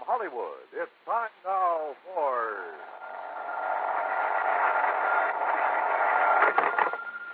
Hollywood, it's time now for...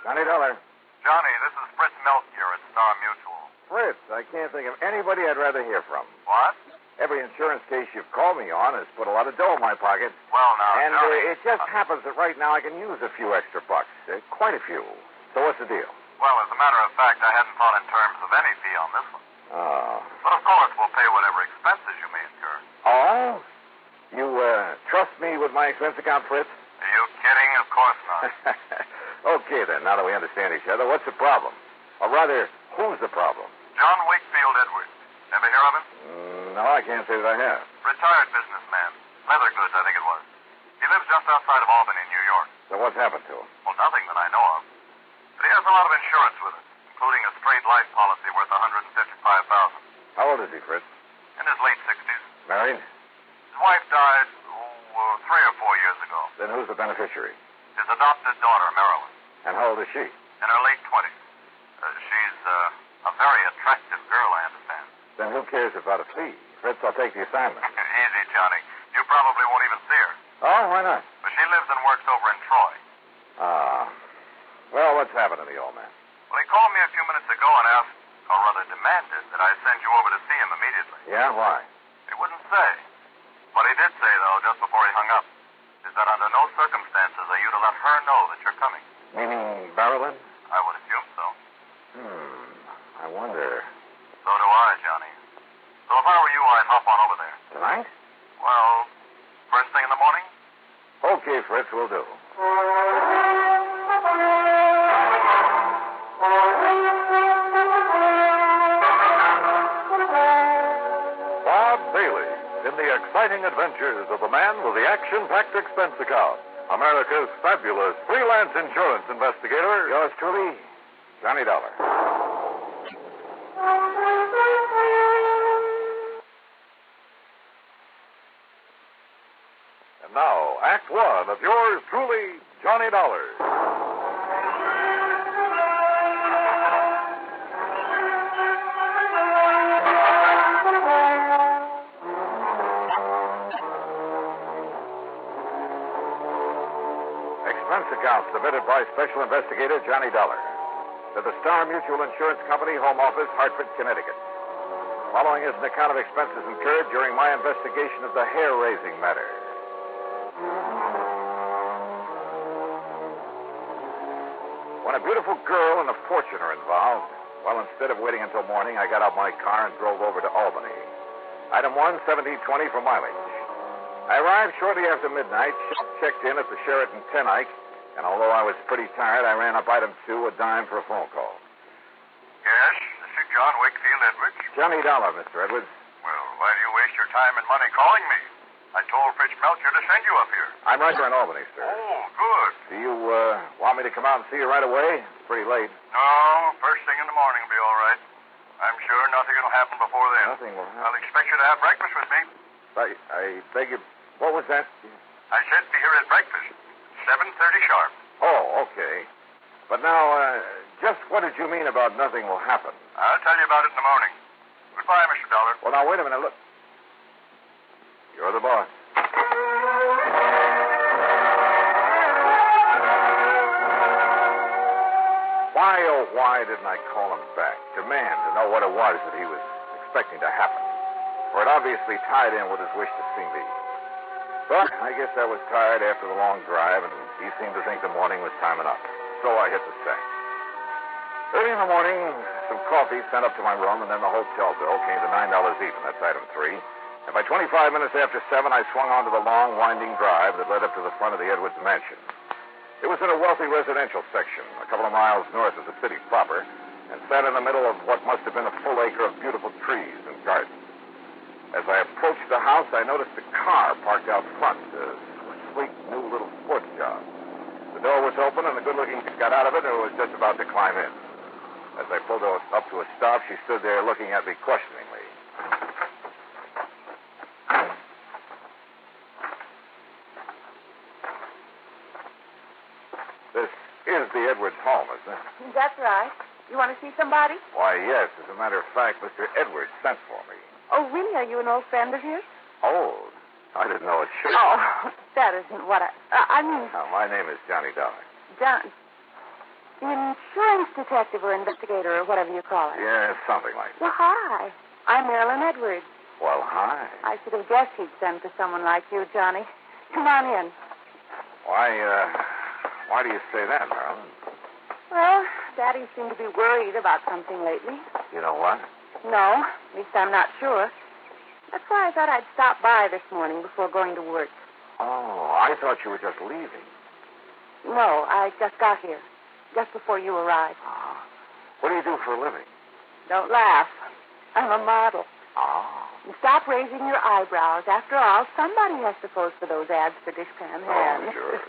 Johnny Dollar. Johnny, this is Fritz Melchior at Star Mutual. Fritz, I can't think of anybody I'd rather hear from. What? Every insurance case you've called me on has put a lot of dough in my pocket. Well, now, And Johnny... it just happens that right now I can use a few extra bucks. Quite a few. So what's the deal? Well, as a matter of fact, I hadn't thought in terms of any fee on this one. Oh. But of course, we'll pay whatever expenses you may incur. Oh? You, trust me with my expense account, Fritz? Are you kidding? Of course not. Okay, then, now that we understand each other, what's the problem? Or rather, who's the problem? John Wakefield Edwards. Ever hear of him? No, I can't say that I have. Retired businessman. Leather goods, I think it was. He lives just outside of Albany, New York. So what's happened to him? Well, nothing that I know of. But he has a lot of insurance with it, including a straight life policy worth $155,000. How old is he, Fritz? In his late 60s. Married? His wife died, 3 or 4 years ago. Then who's the beneficiary? His adopted daughter, Marilyn. And how old is she? In her late 20s. She's a very attractive girl, I understand. Then who cares about a fee? Fritz, I'll take the assignment. Easy, Johnny. You probably won't even see her. Oh, why not? But she lives and works over in Troy. Well, what's happened to the old man? Well, he called me a few minutes ago and asked, or rather demanded, that I send you over to see him immediately. Yeah, why? He wouldn't say. What he did say, though, just before he hung up, is that under no circumstances are you to let her know that you're coming. Meaning Marilyn? I would assume so. I wonder. So do I, Johnny. So if I were you, I'd hop on over there. Tonight? Well, first thing in the morning? Okay, Fritz, we'll do. Bob Bailey in the exciting adventures of the man with the action-packed expense account. America's fabulous freelance insurance investigator. Yours truly, Johnny Dollar. And now, Act One of yours truly, Johnny Dollar. Expense account submitted by Special Investigator Johnny Dollar to the Star Mutual Insurance Company, Home Office, Hartford, Connecticut. Following is an account of expenses incurred during my investigation of the hair-raising matter. When a beautiful girl and a fortune are involved, well, instead of waiting until morning, I got out my car and drove over to Albany. Item 1, 1720 for mileage. I arrived shortly after midnight, checked in at the Sheraton Tenike, and although I was pretty tired, I ran up item 2, a dime for a phone call. Yes, this is John Wakefield Edwards. Johnny Dollar, Mr. Edwards. Well, why do you waste your time and money calling me? I told Fritz Melchior to send you up here. I'm right here in Albany, sir. Oh, good. Do you want me to come out and see you right away? It's pretty late. No, first thing in the morning will be all right. I'm sure nothing will happen before then. Nothing will happen. I'll expect you to have breakfast with me. I beg your... What was that? I said be here at breakfast. 7:30 sharp. Oh, okay. But now, just what did you mean about nothing will happen? I'll tell you about it in the morning. Goodbye, Mr. Dollar. Well, now, wait a minute. Look. You're the boss. Why, oh, why didn't I call him back? Demand to know what it was that he was expecting to happen. For it obviously tied in with his wish to see me. But I guess I was tired after the long drive, and he seemed to think the morning was time enough. So I hit the sack. Early in the morning, some coffee sent up to my room, and then the hotel bill came to $9 even. That's item 3. And by 25 minutes after 7, I swung onto the long, winding drive that led up to the front of the Edwards mansion. It was in a wealthy residential section, a couple of miles north of the city proper, and sat in the middle of what must have been a full acre of beautiful trees and gardens. As I approached the house, I noticed a car parked out front, a sleek, new little sports job. The door was open, and the good-looking chick got out of it and was just about to climb in. As I pulled her up to a stop, she stood there looking at me questioningly. This is the Edwards home, isn't it? That's right. You want to see somebody? Why, yes. As a matter of fact, Mr. Edwards sent for me. Oh, really? Are you an old friend of his? Old? I didn't know it should. Oh, that isn't what I mean, No, my name is Johnny Dollar. John. Insurance detective or investigator or whatever you call it. Yeah, something like that. Well, hi. I'm Marilyn Edwards. Well, hi. I should have guessed he'd send for someone like you, Johnny. Come on in. Why do you say that, Marilyn? Well, Daddy seemed to be worried about something lately. You know what? No, at least I'm not sure. That's why I thought I'd stop by this morning before going to work. Oh, I thought you were just leaving. No, I just got here, just before you arrived. What do you do for a living? Don't laugh. I'm a model. Oh. And stop raising your eyebrows. After all, somebody has to pose for those ads for dishpan hands. Sure.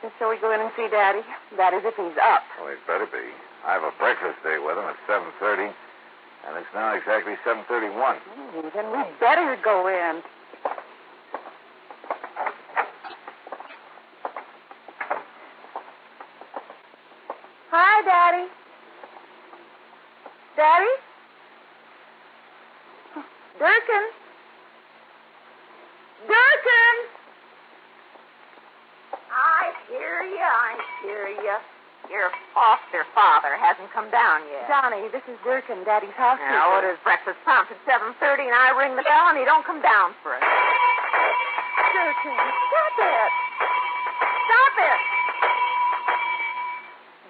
And so we go in and see Daddy. That is, if he's up. Well, he'd better be. I have a breakfast date with him at 7:30, and it's now exactly 7:31. Then we better go in. Hi, Daddy. Daddy? Durkin? Durkin! I hear you. Your foster father hasn't come down yet. Johnny, this is Durkin, Daddy's housekeeper. Now, what is breakfast prompt at 7:30, and I ring the bell, and he don't come down for it. Durkin, stop it. Stop it!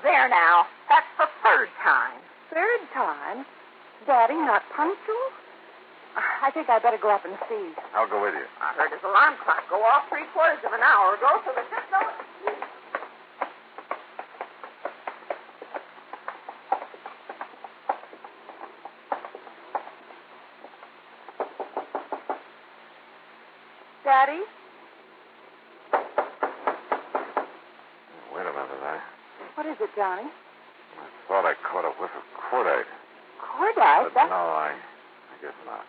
There now. That's the third time. Third time? Daddy, not punctual? I think I'd better go up and see. I'll go with you. I heard his alarm clock go off 3/4 of an hour ago, so there's just no excuse. Daddy? Wait a minute, What is it, Johnny? I thought I caught a whiff of cordite. Cordite? But no, I guess not.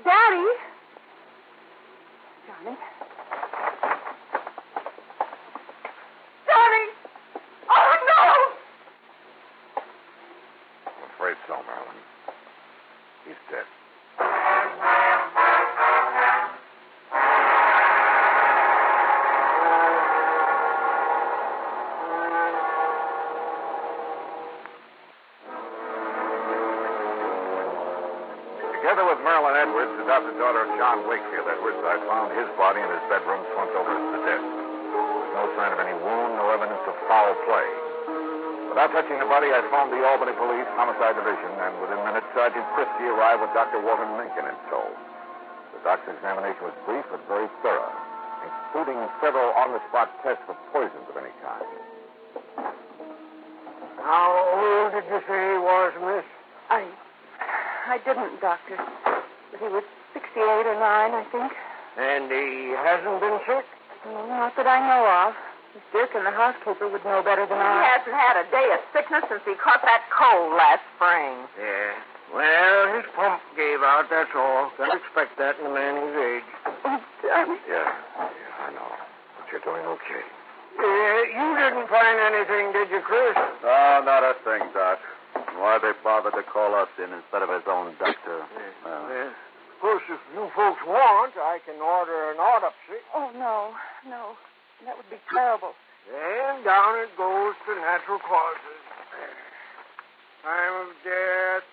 Daddy? Johnny? Johnny! Oh, no! I'm afraid so, Marilyn. He's dead. Together with Marilyn Edwards, adopted daughter of John Wakefield Edwards, I found his body in his bedroom slumped over to death. There was no sign of any wound, no evidence of foul play. Without touching the body, I phoned the Albany Police Homicide Division, and within minutes, Sergeant Christie arrived with Dr. Walter Minkin in tow. The doctor's examination was brief but very thorough, including several on-the-spot tests for poisons of any kind. How old did you say he was, miss? I didn't, Doctor. But he was 68 or 9, I think. And he hasn't been sick? No, not that I know of. Miss Durkin, the housekeeper, would know better than He I. hasn't had a day of sickness since he caught that cold last spring. Yeah. Well, his pump gave out, that's all. Can't expect that in a man his age. Oh, Johnny. Yeah, I know. But you're doing okay. You didn't find anything, did you, Chris? No, not a thing, Doc. Why they bothered to call us in instead of his own doctor? Yes. Of course, if you folks want, I can order an autopsy. Oh, no. That would be terrible. And down it goes to natural causes. Time of death,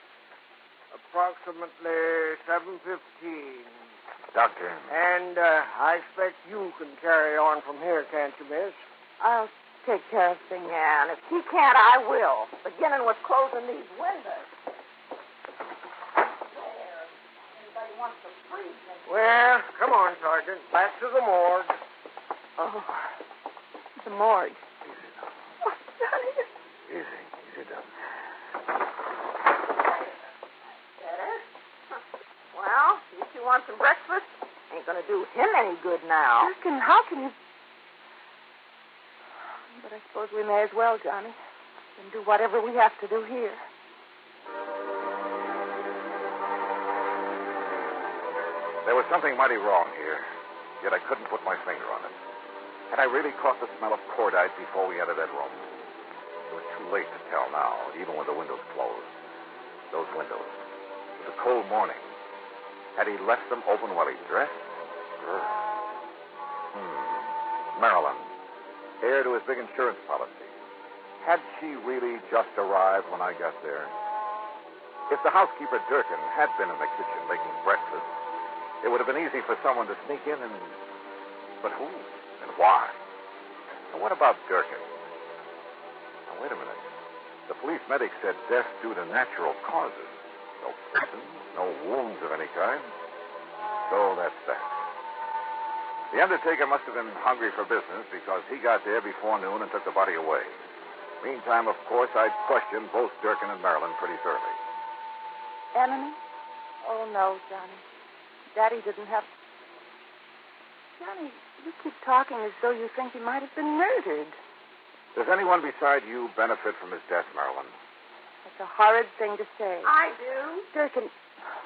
approximately 7:15. Doctor. And I expect you can carry on from here, can't you, miss? I'll take care of things. Yeah, and if he can't, I will. Beginning with closing these windows. There. Anybody wants to freeze me? Well, come on, Sergeant. Back to the morgue. Oh, the morgue. Oh, Johnny. Easy, down. Better? Well, you two want some breakfast? Ain't gonna do him any good now. How can you... But I suppose we may as well, Johnny, and do whatever we have to do here. There was something mighty wrong here, yet I couldn't put my finger on it. Had I really caught the smell of cordite before we entered that room? It was too late to tell now, even with the windows closed. Those windows. It was a cold morning. Had he left them open while he dressed? Marilyn, heir to his big insurance policy. Had she really just arrived when I got there? If the housekeeper, Durkin, had been in the kitchen making breakfast, it would have been easy for someone to sneak in and... But who? And why? And what about Durkin? Now, wait a minute. The police medic said death due to natural causes. No poison, no wounds of any kind. So that's that. The undertaker must have been hungry for business because he got there before noon and took the body away. Meantime, of course, I'd questioned both Durkin and Marilyn pretty thoroughly. Enemy? Oh, no, Johnny. Daddy didn't have... Johnny, you keep talking as though you think he might have been murdered. Does anyone beside you benefit from his death, Marilyn? That's a horrid thing to say. I do. Durkin,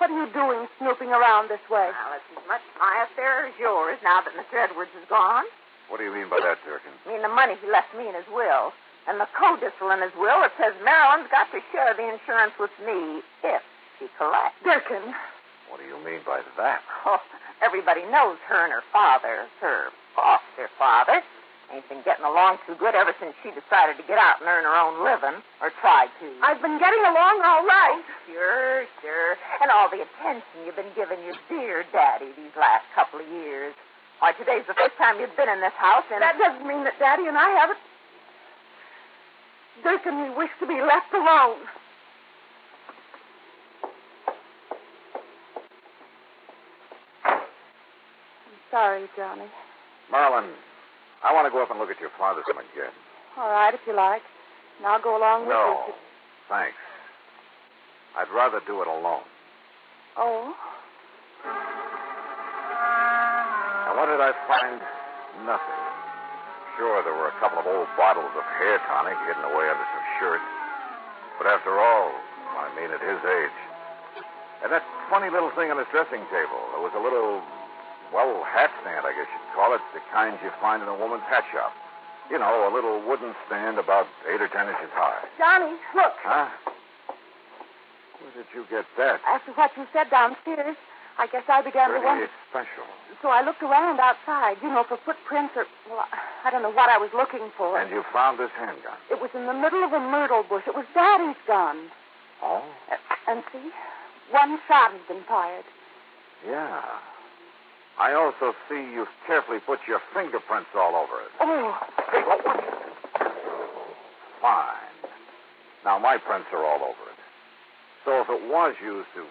what are you doing snooping around this way? Well, it's as much my affair as yours now that Mr. Edwards is gone. What do you mean by that, Durkin? I mean the money he left me in his will. And the codicil in his will, it says Marilyn's got to share the insurance with me if she collects. Durkin. What do you mean by that? Oh, everybody knows her and her father, her foster father, ain't been getting along too good ever since she decided to get out and earn her own living, or tried to. I've been getting along all right. Sure, sure. And all the attention you've been giving your dear daddy these last couple of years. Why, today's the first time you've been in this house, and... That doesn't mean that Daddy and I haven't... Durkin, we wish to be left alone. I'm sorry, Johnny. Marilyn, I want to go up and look at your father's room again. All right, if you like. And I'll go along with No, you. thanks. I'd rather do it alone. Oh? And what did I find? Nothing. Sure, there were a couple of old bottles of hair tonic hidden away under some shirts. But after all, I mean, at his age. And that funny little thing on his dressing table. There was a little, well, hat stand, I guess you'd call it. The kind you find in a woman's hat shop. You know, a little wooden stand about 8 or 10 inches high. Johnny, look. Huh? Where did you get that? After what you said downstairs, I guess I began to wonder. Pretty special. So I looked around outside, for footprints or, well, I don't know what I was looking for. And you found this handgun? It was in the middle of a myrtle bush. It was Daddy's gun. Oh? And see, one shot has been fired. Yeah. I also see you've carefully put your fingerprints all over it. Oh. Hey, what? Fine. Now, my prints are all over it. So if it was used to...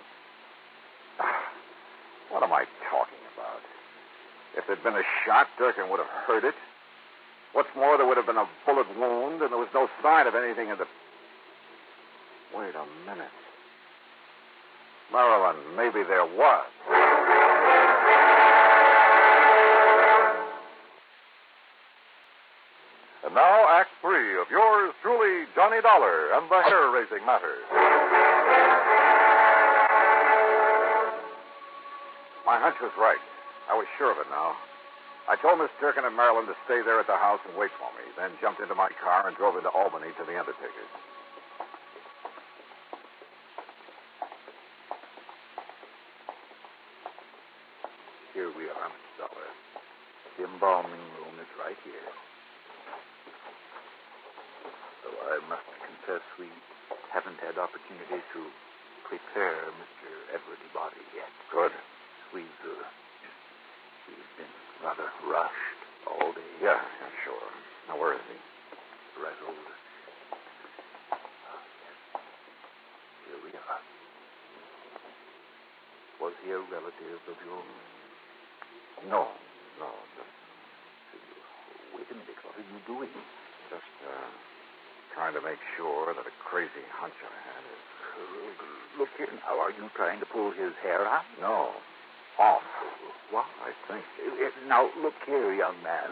What am I talking about? If there'd been a shot, Durkin would have heard it. What's more, there would have been a bullet wound, and there was no sign of anything in the... Wait a minute. Marilyn, maybe there was. And now, Act 3 of yours truly, Johnny Dollar and the hair-raising matter. My hunch was right. I was sure of it now. I told Miss Durkin and Marilyn to stay there at the house and wait for me, then jumped into my car and drove into Albany to the undertaker's. Here we are, Mr. Dollar. The embalming room is right here. Though I must confess we haven't had opportunity to prepare Mr. Edwards' body yet. Good. We've been rather rushed all day. Yeah, sure. Now, where is he? Right over. Oh, yes. Here we are. Was he a relative of yours? No. Just... Wait a minute. What are you doing? Just, trying to make sure that a crazy hunch I had is... Look here now. Are you trying to pull his hair out? No. Off. What? I think. Now, look here, young man.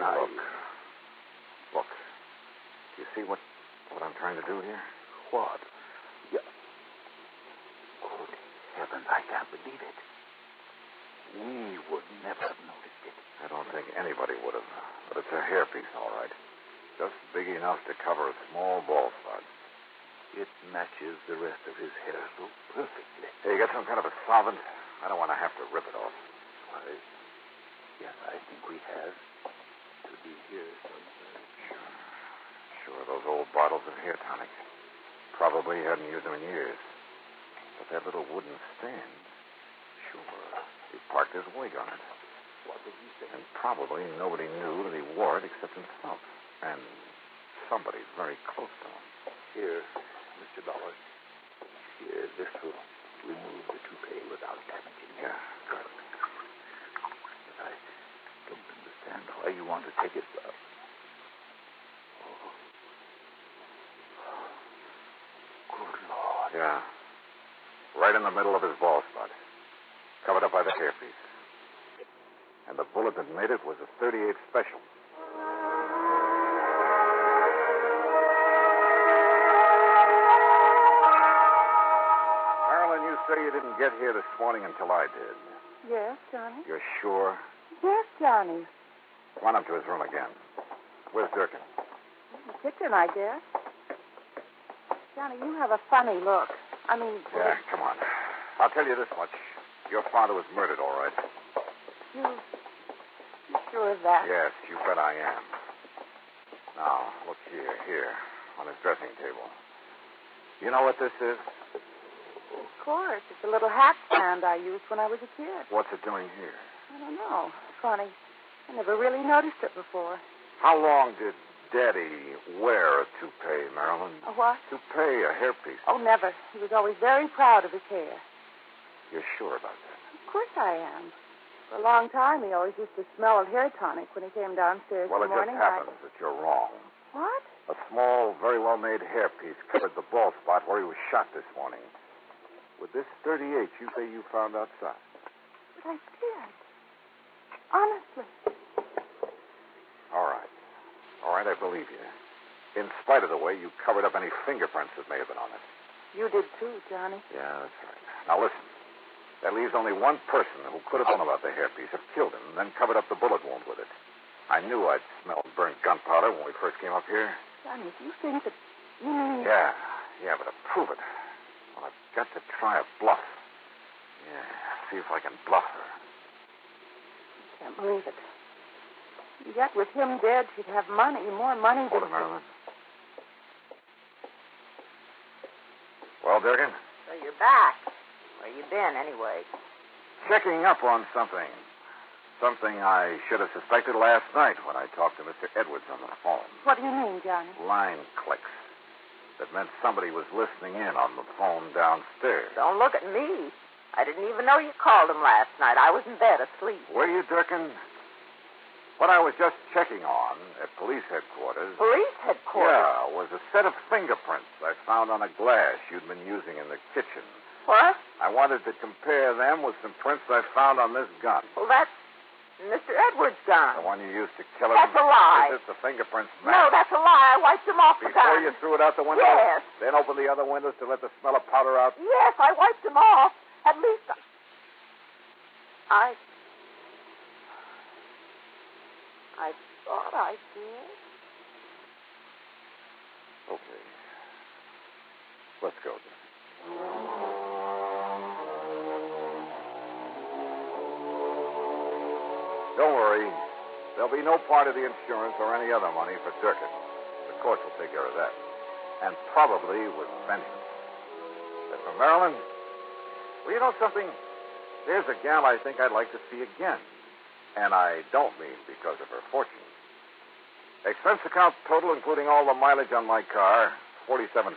Look. Do you see what I'm trying to do here? What? Yeah. Good heavens, I can't believe it. We would never have noticed it. I don't think anybody would have. But it's a hairpiece, all right. Just big enough to cover a small bald spot. It matches the rest of his hair so perfectly. Hey, you got some kind of a solvent? I don't want to have to rip it bottles of hair tonic. Probably hadn't used them in years. But that little wooden stand, sure, he parked his wig on it. What did he say? And probably nobody knew that he wore it except himself. And somebody very close to him. Here, Mr. Dollar. Here, this will remove the toupee without damaging it. Yeah, good. But I don't understand why you want to take it. Good Lord. Yeah. Right in the middle of his bald spot. Covered up by the hairpiece. And the bullet that made it was a .38 special. Marilyn, you say you didn't get here this morning until I did. Yes, Johnny? You're sure? Yes, Johnny. Run up to his room again. Where's Durkin? The kitchen, I guess. Johnny, you have a funny look. I mean... Yeah, come on. I'll tell you this much. Your father was murdered, all right. You sure of that? Yes, you bet I am. Now, look here, on his dressing table. You know what this is? Of course. It's a little hat stand I used when I was a kid. What's it doing here? I don't know. Funny. I never really noticed it before. How long did Daddy wear a toupee, Marilyn? A what? Toupee, a hairpiece. Oh, never. He was always very proud of his hair. You're sure about that? Of course I am. For a long time, he always used to smell of hair tonic when he came downstairs Well, in it the just morning. happens that you're wrong. What? A small, very well-made hairpiece covered the bald spot where he was shot this morning. With this .38 you say you found outside. But I did. Honestly. All right, I believe you. In spite of the way you covered up any fingerprints that may have been on it. You did too, Johnny. Yeah, that's right. Now listen. That leaves only one person who could have known about the hairpiece, have killed him, and then covered up the bullet wound with it. I knew I'd smelled burnt gunpowder when we first came up here. Johnny, do you think that... Yeah, but to prove it, well, I've got to try a bluff. Yeah, see if I can bluff her. I can't believe it. Yet with him dead, she'd have money, more money Hold than... it, Marilyn. Well, Durkin? So you're back. Where you been, anyway? Checking up on something. Something I should have suspected last night when I talked to Mr. Edwards on the phone. What do you mean, Johnny? Line clicks. That meant somebody was listening in on the phone downstairs. Don't look at me. I didn't even know you called him last night. I was in bed asleep. Were you, Durkin? What I was just checking on at police headquarters... Police headquarters? Yeah, was a set of fingerprints I found on a glass you'd been using in the kitchen. What? I wanted to compare them with some prints I found on this gun. Well, that's Mr. Edwards' gun. The one you used to kill him? That's a lie. Is it the fingerprints match? No, that's a lie. I wiped them off the Before gun. you threw it out the window? Yes. Then opened the other windows to let the smell of powder out? Yes, I wiped them off. At least I thought I did. Okay. Let's go, then. Don't worry. There'll be no part of the insurance or any other money for Durkin. The courts will take care of that. And probably with vengeance. As for Marilyn, well, you know something? There's a gal I think I'd like to see again. And I don't mean because of her fortune. Expense account total, including all the mileage on my car, $47.50.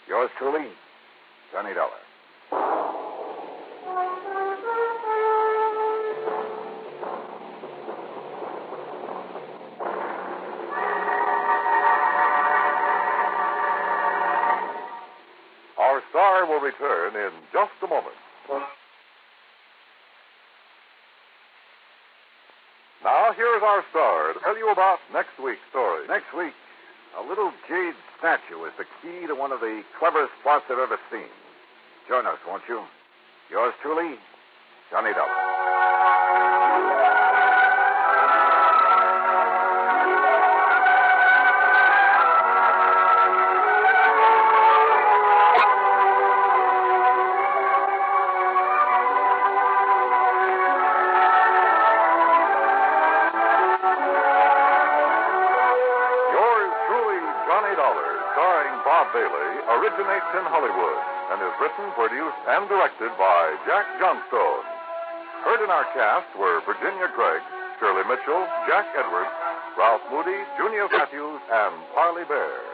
Yours truly, Johnny Dollar. Our star will return in just a moment. Now, here is our star to tell you about next week's story. Next week, a little jade statue is the key to one of the cleverest plots I've ever seen. Join us, won't you? Yours truly, Johnny Dollar. Yours truly, Johnny starring Bob Bailey, originates in Hollywood and is written, produced, and directed by Jack Johnstone. Heard in our cast were Virginia Gregg, Shirley Mitchell, Jack Edwards, Ralph Moody, Junior Matthews, and Parley Bear.